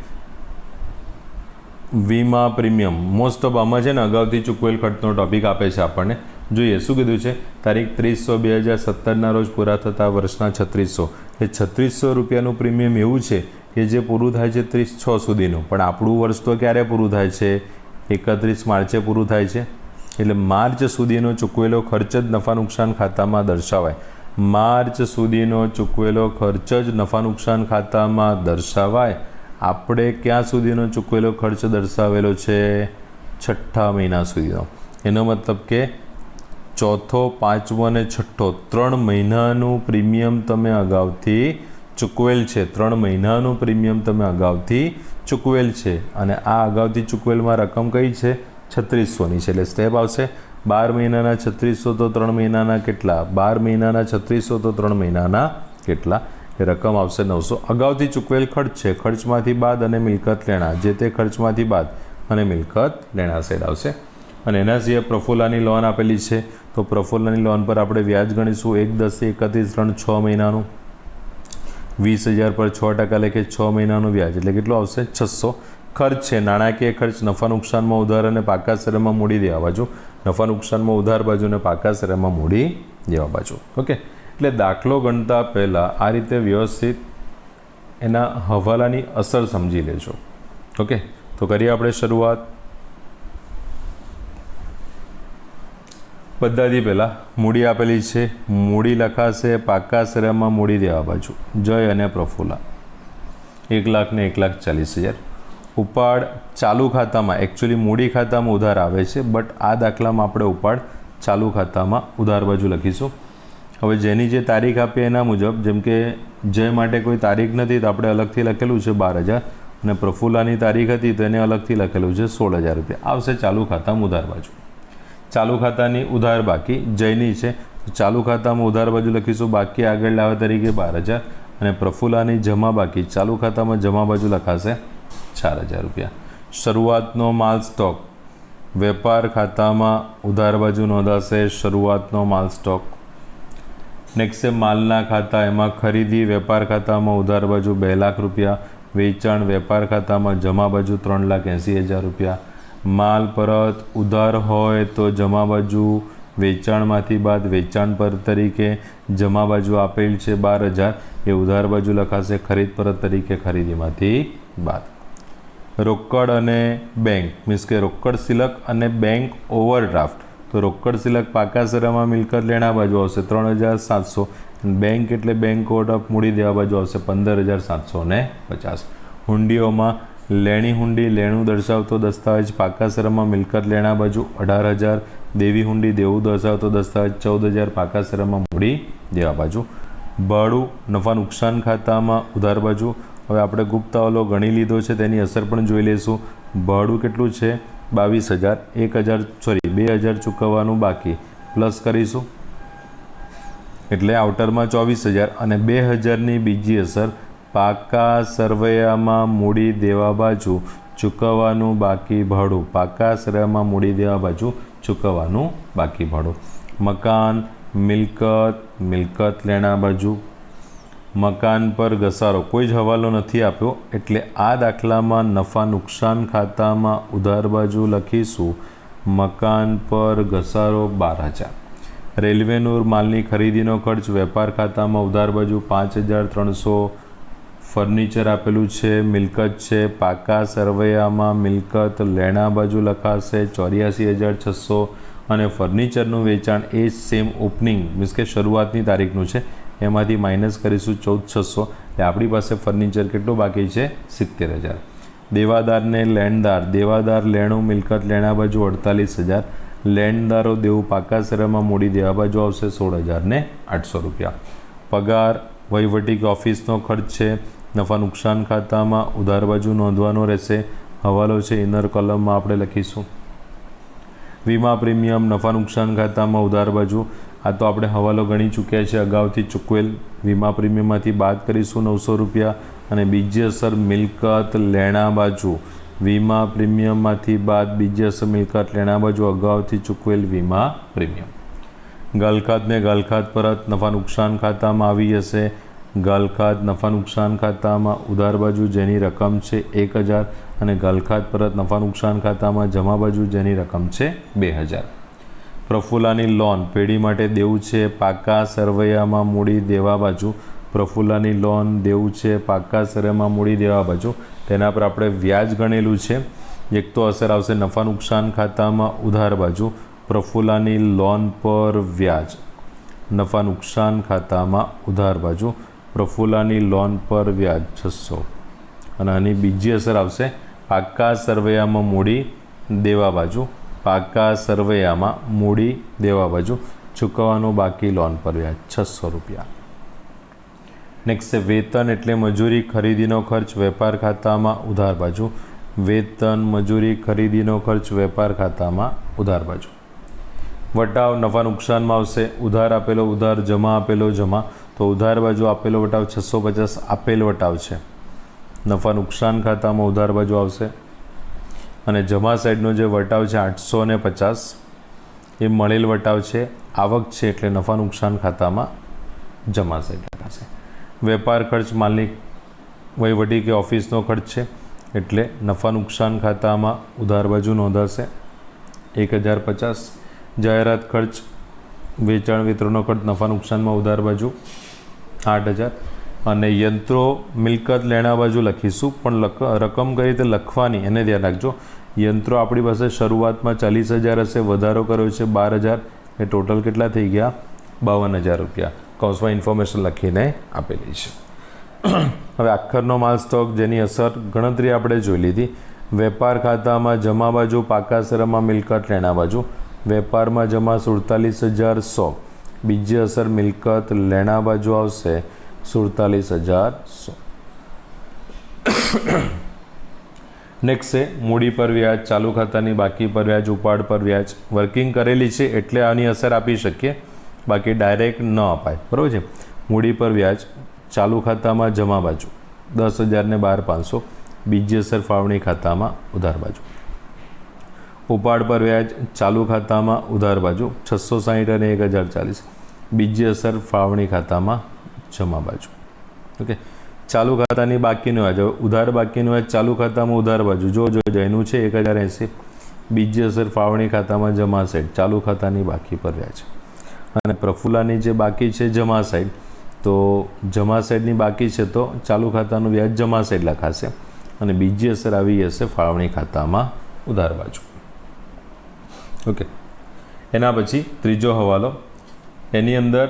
વીમા પ્રીમિયમ. મોસ્ટ ઓફ આમાં છે ને અગાઉથી ચૂકવેલ ખર્ચનો ટોપિક આપે છે આપણને. જોઈએ શું કીધું છે? તારીખ 30/6/2017 રોજ પૂરા થતા વર્ષના 3600. એ ₹3600 પ્રીમિયમ એવું છે કે જે પૂરું થાય છે 30/6 સુધીનું. પણ આપણું વર્ષ તો ક્યારે પૂરું થાય છે? 31 માર્ચે પૂરું થાય છે. એટલે માર્ચ સુધીનો ચૂકવેલો ખર્ચ જ નફા નુકસાન ખાતામાં દર્શાવાય. માર્ચ સુધીનો ચૂકવેલો ખર્ચ જ નફા નુકસાન ખાતામાં દર્શાવાય. આપણે ક્યાં સુધીનો ચૂકવેલો ખર્ચ દર્શાવેલો છે? 6ઠ્ઠા મહિના સુધીનો. એનો મતલબ કે ચોથો, પાંચમો અને છઠ્ઠો 3 મહિનાનું પ્રીમિયમ તમે અગાઉથી ચૂકવેલ છે. 3 મહિનાનું પ્રીમિયમ તમે અગાઉથી ચૂકવેલ છે. અને આ અગાઉથી ચૂકવેલમાં રકમ કઈ છે? 3600ની છે. એટલે સ્ટેપ આવશે 12 મહિનાના 3600 તો 3 મહિનાના કેટલા? 12 મહિનાના 3600 તો 3 મહિનાના કેટલા? એ રકમ આવશે 900. અગાઉથી ચૂકવેલ ખર્ચ છે. ખર્ચમાંથી બાદ અને મિલકત લેણા, જે તે ખર્ચમાંથી બાદ અને મિલકત લેણા સાઈડ આવશે. અને એના સિવાય પ્રફુલ્લાની લોન આપેલી છે. તો પ્રફુલ્લાની લોન પર આપણે વ્યાજ ગણીશું 1/10 થી 31/3 6 મહિનાનું. 20,000 પર 6% લેખે 6 મહિનાનું વ્યાજ એટલે કેટલું આવશે? 600. ખર્ચ છે નાણાકીય ખર્ચ નફા નુકસાનમાં ઉધાર અને પાકા શેરમાં મૂડી દેવા બાજુ, નફા નુકસાનમાં ઉધાર બાજુ અને પાકા શેરમાં મૂડી દેવા બાજુ. ઓકે, એટલે દાખલો ગણતા પહેલાં આ રીતે વ્યવસ્થિત એના હવાલાની અસર સમજી લેજો. ઓકે, તો કરીએ આપણે શરૂઆત. બધાથી પહેલાં મૂડી આપેલી છે. મૂડી લખાશે પાકા શેરમાં મૂડી દેવા બાજુ જય અને પ્રફુલ્લા 1,00,000 ને 1,40,000. ઉપાડ ચાલુ ખાતામાં, એકચ્યુઅલી મૂડી ખાતામાં ઉધાર આવે છે, બટ આ દાખલામાં આપણે ઉપાડ ચાલુ ખાતામાં ઉધાર બાજુ લખીશું. હવે જેની જે તારીખ આપી એના મુજબ, જેમ કે જય માટે કોઈ તારીખ નથી તો આપણે અલગથી લખેલું છે 12,000 અને પ્રફુલ્લાની તારીખ હતી તો એને અલગથી લખેલું છે 16,000 રૂપિયા આવશે ચાલુ ખાતામાં ઉધાર બાજુ. ચાલુ ખાતાની ઉધાર બાકી જયની છે ચાલુ ખાતામાં ઉધાર બાજુ લખીશું બાકી આગળ લાવ્યા તરીકે 12,000 અને પ્રફુલ્લાની જમા બાકી ચાલુ ખાતામાં જમા બાજુ લખાશે 4,000 રૂપિયા. શરૂઆતનો માલ સ્ટોક વેપાર ખાતામાં ઉધાર બાજુ નોંધાશે શરૂઆતનો માલ સ્ટોક. નેક્સ્ટ છે માલના ખાતા, એમાં ખરીદી વેપાર ખાતામાં ઉધાર બાજુ 2 લાખ રૂપિયા, વેચાણ વેપાર ખાતામાં જમા બાજુ 3,80,000 રૂપિયા. માલ પરત ઉધાર હોય તો જમા બાજુ વેચાણમાંથી બાદ વેચાણ પર તરીકે જમા બાજુ આપેલ છે 12,000 એ ઉધાર બાજુ લખાશે ખરીદ પરત તરીકે ખરીદીમાંથી બાદ. રોકડ અને બેંક મીન્સ કે રોકડ સિલક અને બેંક ઓવરડ્રાફ્ટ. તો રોકડ સિલક પાકા સરામાં મિલકત લેણા બાજુ આવશે 3,700, બેંક એટલે બેંક ઓવરડ્રાફ્ટ મૂડી દેવા બાજુ આવશે 15,750. હુંડીઓમાં લેણી હુંડી લેણું દર્શાવતો દસ્તાવેજ પાકા સરામાં મિલકત લેણા બાજુ 18,000, દેવી હુંડી દેવું દર્શાવતો દસ્તાવેજ 14,000 પાકા સરામાં મૂડી દેવા બાજુ. ભાડું નફા નુકસાન ખાતામાં ઉધાર બાજુ. હવે આપણે ગુપ્તાવલો ગણી લીધો છે તેની અસર પણ જોઈ લઈશું. ભાડું કેટલું છે 22,000, 2,000 ચૂકવવાનું બાકી પ્લસ કરીશું એટલે આઉટરમાં 24,000 અને 2,000ની બીજી અસર પાકા સરવૈયામાં મૂડી દેવા બાજુ ચૂકવવાનું બાકી ભાડું, પાકા સરવૈયામાં મૂડી દેવા બાજુ ચૂકવવાનું બાકી ભાડું. મકાન મિલકત લેણા બાજુ. મકાન પર ઘસારો કોઈ જ હવાલો નથી આપ્યો એટલે આ દાખલામાં નફા નુકસાન ખાતામાં ઉધાર બાજુ લખીશું મકાન પર ઘસારો 12,000. રેલવેનું માલની ખરીદીનો ખર્ચ વેપાર ખાતામાં ઉધાર બાજુ 5,300. ફર્નિચર આપેલું છે, મિલકત છે, પાકા સરવૈયામાં મિલકત લેણા બાજુ લખાશે 84,600 અને ફર્નિચરનું વેચાણ એ સેમ ઓપનિંગ મીન્સ કે શરૂઆતની તારીખનું છે એમાંથી માઇનસ કરીશું 14,600 એટલે આપણી પાસે ફર્નિચર કેટલું બાકી છે 70,000. દેવાદારને દેવાદાર લેણું મિલકત લેણા બાજુ 48,000, લેણદારો દેવું પાકા સરવૈયામાં મૂડી દેવા બાજુ આવશે 16,800 રૂપિયા. પગાર વહીવટી કે ઓફિસનો ખર્ચ છે નફા નુકસાન ખાતામાં ઉધાર બાજુ નોંધવાનો રહેશે. હવાલો છે ઇનર કોલમમાં આપણે લખીશું. વીમા પ્રીમિયમ નફા નુકસાન ખાતામાં ઉધાર બાજુ. આ તો આપણે હવાલો ગણી ચૂક્યા છે અગાઉથી ચૂકવેલ. વીમા પ્રીમિયમમાંથી બાદ કરીશું 900 રૂપિયા અને બીજી અસર મિલકત લેણા બાજુ. વીમા પ્રીમિયમમાંથી બાદ બીજી અસર મિલકત લેણા બાજુ અગાઉથી ચૂકવેલ વીમા પ્રીમિયમ. ગાલખાતને ગાલખાત પરત નફા નુકસાન ખાતામાં આવી જશે. ગાલખાત નફા નુકસાન ખાતામાં ઉધાર બાજુ જેની રકમ છે 1,000 અને ગાલખાત પરત નફા નુકસાન ખાતામાં જમા બાજુ જેની રકમ છે 2,000. પ્રફુલ્લાની લોન પેઢી માટે દેવું છે પાકા સરવૈયામાં મૂડી દેવા બાજુ. પ્રફુલ્લાની લોન દેવું છે પાકા સરવૈયામાં મૂડી દેવા બાજુ. તેના પર આપણે વ્યાજ ગણેલું છે. એક તો અસર આવશે નફા નુકસાન ખાતામાં ઉધાર બાજુ પ્રફુલ્લાની લોન પર વ્યાજ નફા નુકસાન ખાતામાં ઉધાર બાજુ પ્રફુલ્લાની લોન પર વ્યાજ 600 અને આની બીજી અસર આવશે પાકા સરવૈયામાં મૂડી દેવા બાજુ. પાકા સરવૈયામાં મૂડી દેવા બાજુ ચૂકવવાનું બાકી લોન પર વ્યાજ 600 રૂપિયા. નેક્સ્ટ છે વેતન એટલે મજૂરી ખરીદીનો ખર્ચ વેપાર ખાતામાં ઉધાર બાજુ. વેતન મજૂરી ખરીદીનો ખર્ચ વેપાર ખાતામાં ઉધાર બાજુ. વટાવ નફા નુકસાનમાં આવશે. ઉધાર આપેલો ઉધાર, જમા આપેલો જમા. તો ઉધાર બાજુ આપેલો વટાવ 650 આપેલ વટાવ છે નફા નુકસાન ખાતામાં ઉધાર બાજુ આવશે અને જમા સાઈડનો જે વટાવ છે 850 એ મળેલ વટાવ છે, આવક છે એટલે નફા નુકસાન ખાતામાં જમા સાઈડ લખાશે. વેપાર ખર્ચ માલની વહીવટી કે ઓફિસનો ખર્ચ છે એટલે નફા નુકસાન ખાતામાં ઉધાર બાજુ નોંધાશે 1,050. જાહેરાત ખર્ચ વેચાણ વિતરણનો ખર્ચ નફા નુકસાનમાં ઉધાર બાજુ 8,000 અને યંત્રો મિલકત લેણા બાજુ લખીશું પણ રકમ કઈ રીતે લખવાની એને ધ્યાન રાખજો. યંત્રો આપણી પાસે શરૂઆતમાં 40,000 હશે, વધારો કર્યો છે 12,000 એ ટોટલ કેટલા થઈ ગયા 52,000 રૂપિયા. કૌંસમાં ઇન્ફોર્મેશન લખીને આપેલી છે. હવે આખરનો માલ સ્ટોક જેની અસર ગણતરી આપણે જોઈ લીધી. વેપાર ખાતામાં જમા બાજુ પાકા સરવૈયામાં મિલકત લેણા બાજુ. વેપારમાં જમા 47,100. બીજી અસર મિલકત લેણા બાજુ આવશે 47,100. નેક્સ્ટ છે મૂડી પર વ્યાજ, ચાલુ ખાતાની બાકી પર વ્યાજ, ઉપાડ પર વ્યાજ. વર્કિંગ કરેલી છે એટલે આની અસર આપી શકીએ બાકી ડાયરેક્ટ ન અપાય, બરાબર છે. મૂડી પર વ્યાજ ચાલુ ખાતામાં જમા બાજુ 10,000 ને 12,500, બીજી અસર ફાળવણી ખાતામાં ઉધાર બાજુ. ઉપાડ પર વ્યાજ ચાલુ ખાતામાં ઉધાર બાજુ 660 અને 1,040, બીજી અસર ફાળવણી ખાતામાં જમા બાજુ. ઓકે, ચાલુ ખાતાની બાકીનું વ્યાજ, ઉધાર બાકીનું વ્યાજ ચાલુ ખાતામાં ઉધાર બાજુ જો એનું છે 1,080, બીજી અસર ફાળવણી ખાતામાં જમા સાઈડ ચાલુ ખાતાની બાકી પર વ્યાજ. અને પ્રફુલ્લાની જે બાકી છે જમા સાઈડ, તો જમા સાઈડની બાકી છે તો ચાલુ ખાતાનું વ્યાજ જમા સાઈડ લખાશે અને બીજી અસર આવી જશે ફાળવણી ખાતામાં ઉધાર બાજુ. ઓકે, એના પછી ત્રીજો હવાલો, એની અંદર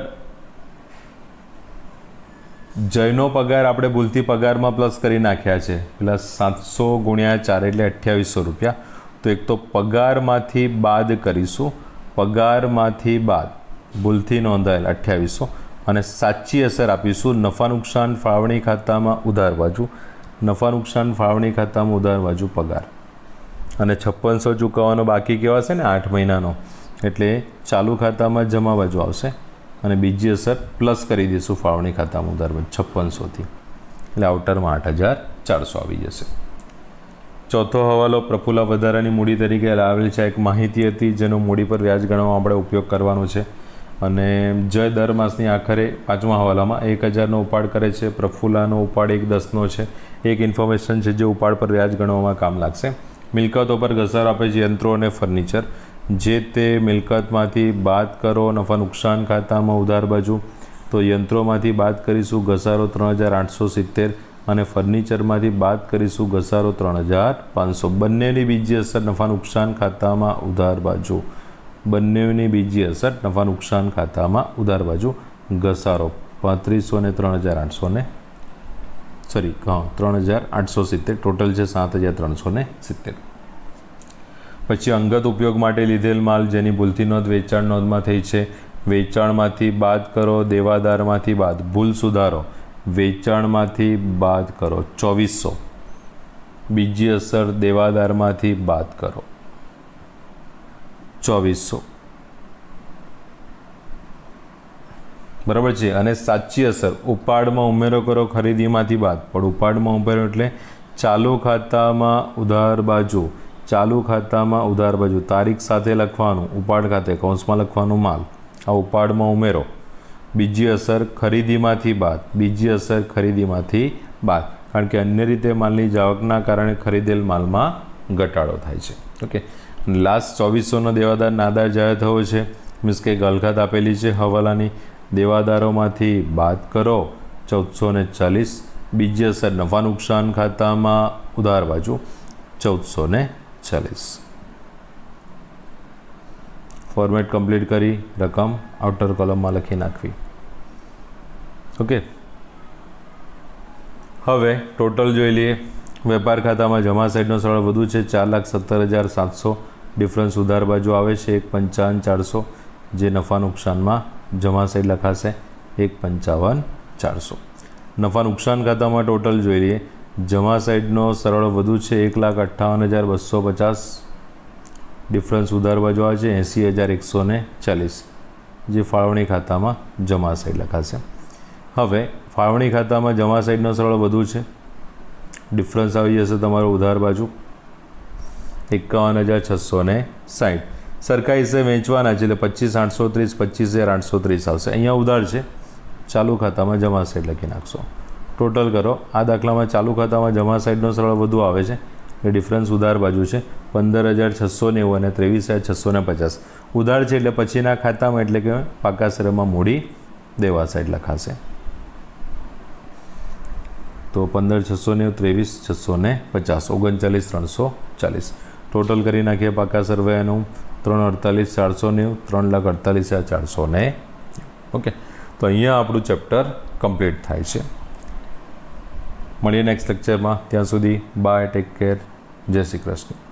જયનો પગાર આપણે ભૂલથી પગારમાં પ્લસ કરી નાખ્યા છે, પેલા 700 ગુણ્યા 4 એટલે 2800 રૂપિયા. તો એક તો પગારમાંથી બાદ કરીશું, પગારમાંથી બાદ ભૂલથી નોંધાયેલ 2800 અને સાચી અસર આપીશું નફા નુકસાન ફાળવણી ખાતામાં ઉધાર બાજુ, નફા નુકસાન ફાળવણી ખાતામાં ઉધાર બાજુ પગાર. અને 5600 ચૂકવવાનો બાકી કહેવાશે ને 8 મહિનાનો, એટલે ચાલુ ખાતામાં જમા બાજુ આવશે અને બીજી અસર પ્લસ કરી દઈશું ફાળવણી ખાતામાં ઉધાર બાજુ 5600થી, એટલે આઉટરમાં 8,400 આવી જશે. ચોથો હવાલો પ્રફુલ્લા વધારાની મૂડી તરીકે લાવેલ છે. એક માહિતી હતી જેનો મૂડી પર વ્યાજ ગણવા આપણે ઉપયોગ કરવાનો છે. અને જય દર માસની આખરે પાંચમા હવાલામાં 1,000નો ઉપાડ કરે છે. પ્રફુલ્લાનો ઉપાડ 1,10નો છે. એક ઇન્ફોર્મેશન છે જે ઉપાડ પર વ્યાજ ગણવામાં કામ લાગશે. મિલકતો પર ઘસારો આપે છે યંત્રો અને ફર્નિચર, જે તે મિલકતમાંથી બાદ કરો નફા નુકસાન ખાતામાં ઉધાર બાજુ. તો યંત્રોમાંથી બાદ કરીશું ઘસારો 3,870 અને ફર્નિચરમાંથી બાદ કરીશું ઘસારો 3,500. બંનેની બીજી અસર નફા નુકસાન ખાતામાં ઉધાર બાજુ, બંનેની બીજી અસર નફા નુકસાન ખાતામાં ઉધાર બાજુ ઘસારો 3,500 ને 3,870, ટોટલ છે 7,370. પછી અંગત ઉપયોગ માટે લીધેલ માલ જેની ભૂલથી નોંધ વેચાણ નોંધમાં થઈ છે, વેચાણમાંથી બાદ કરો દેવાદારમાંથી બાદ, ભૂલ સુધારો વેચાણમાંથી બાદ કરો 2,400, બીજી અસર દેવાદારમાંથી બાદ કરો 2,400, બરાબર છે. અને સાચી અસર ઉપાડમાં ઉમેરો કરો ખરીદીમાંથી બાદ, પણ ઉપાડમાં ઉમેરો એટલે ચાલુ ખાતામાં ઉધાર બાજુ, ચાલુ ખાતામાં ઉધાર બાજુ તારીખ સાથે લખવાનું, ઉપાડ ખાતે કૌંસમાં લખવાનું માલ, આ ઉપાડમાં ઉમેરો. બીજી અસર ખરીદીમાંથી બાદ, બીજી અસર ખરીદીમાંથી બાદ, કારણ કે અન્ય રીતે માલની જાવકના કારણે ખરીદેલ માલમાં ઘટાડો થાય છે. ઓકે, લાસ્ટ 2,400નો દેવાદાર નાદાર જાહેર થયો છે, મીન્સ કે ગલઘાત આપેલી છે હવાલાની. દેવાદારોમાંથી બાદ કરો 1,440, બીજી અસર નફા નુકસાન ખાતામાં ઉધાર બાજુ 1,440. ફોર્મેટ કમ્પ્લીટ કરી રકમ આઉટર કોલમમાં લખી નાખવી. ઓકે, હવે ટોટલ જોઈ લઈએ. વેપાર ખાતામાં જમા સાઈડનો સરળ વધુ છે 4,17,700, ડિફરન્સ ઉધાર બાજુ આવે છે 1,55,400, જે નફા નુકસાનમાં જમા સાઈડ લખાશે 1,55,400. નફા નુકસાન ખાતામાં ટોટલ જોઈ લઈએ. જમા સાઈડનો સરળ વધુ છે 1,58,250, ડિફરન્સ ઉધાર બાજુ આવે છે 80,140, જે ફાળવણી ખાતામાં જમા સાઈડ લખાશે. હવે ફાળવણી ખાતામાં જમા સાઈડનો સરળ વધુ છે, ડિફરન્સ આવી જશે તમારો ઉધાર બાજુ 51,660. સરખા હિસ્સે વેચવાના છે એટલે 25,830, 25,830 આવશે. અહીંયા ઉધાર છે, ચાલુ ખાતામાં જમા સાઈડ લખી નાખશો. ટોટલ કરો. આ દાખલામાં ચાલુ ખાતામાં જમા સાઈડનો સરળ વધુ આવે છે, એટલે ડિફરન્સ ઉધાર બાજુ છે 15,690 અને 23,650. ઉધાર છે એટલે પછીના ખાતામાં, એટલે કે પાકા શરમમાં મૂડી દેવા સાઈડ લખાશે. તો 15,690, 23,650, 39,340. ટોટલ કરી નાખીએ પાકા સર્વેનું 3,48,490, 3,48,490. ઓકે, તો અહીંયા આપણું ચેપ્ટર કમ્પ્લીટ થાય છે. મળીએ નેક્સ્ટ લેક્ચરમાં. ત્યાં સુધી બાય, ટેક કેર, જય શ્રી કૃષ્ણ.